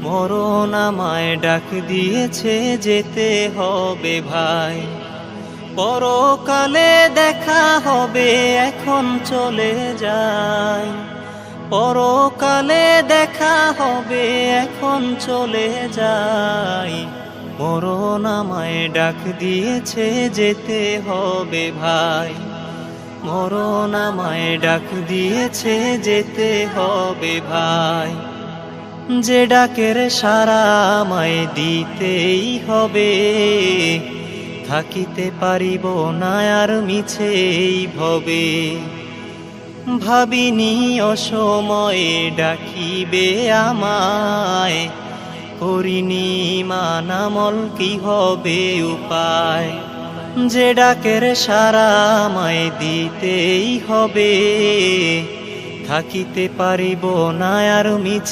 মরণ আমায় ডাক দিয়েছে, যেতে হবে ভাই। পরকালে দেখা হবে, এখন চলে যাই। পরকালে দেখা হবে, এখন চলে যাই। মরণ আমায় ডাক দিয়েছে, যেতে হবে ভাই। মরণ আমায় ডাক দিয়েছে, যেতে হবে ভাই। যে ডাকের সাড়া আমায় দিতেই হবে, থাকিতে পারিব না আর মিছেই ভবে। ভাবিনি অসময়ে ডাকিবে আমায়, করিনি মানামল কি হবে উপায়। যে ডাকের সাড়া আমায় দিতেই হবে, থাকিতে পারিব না আর মিছে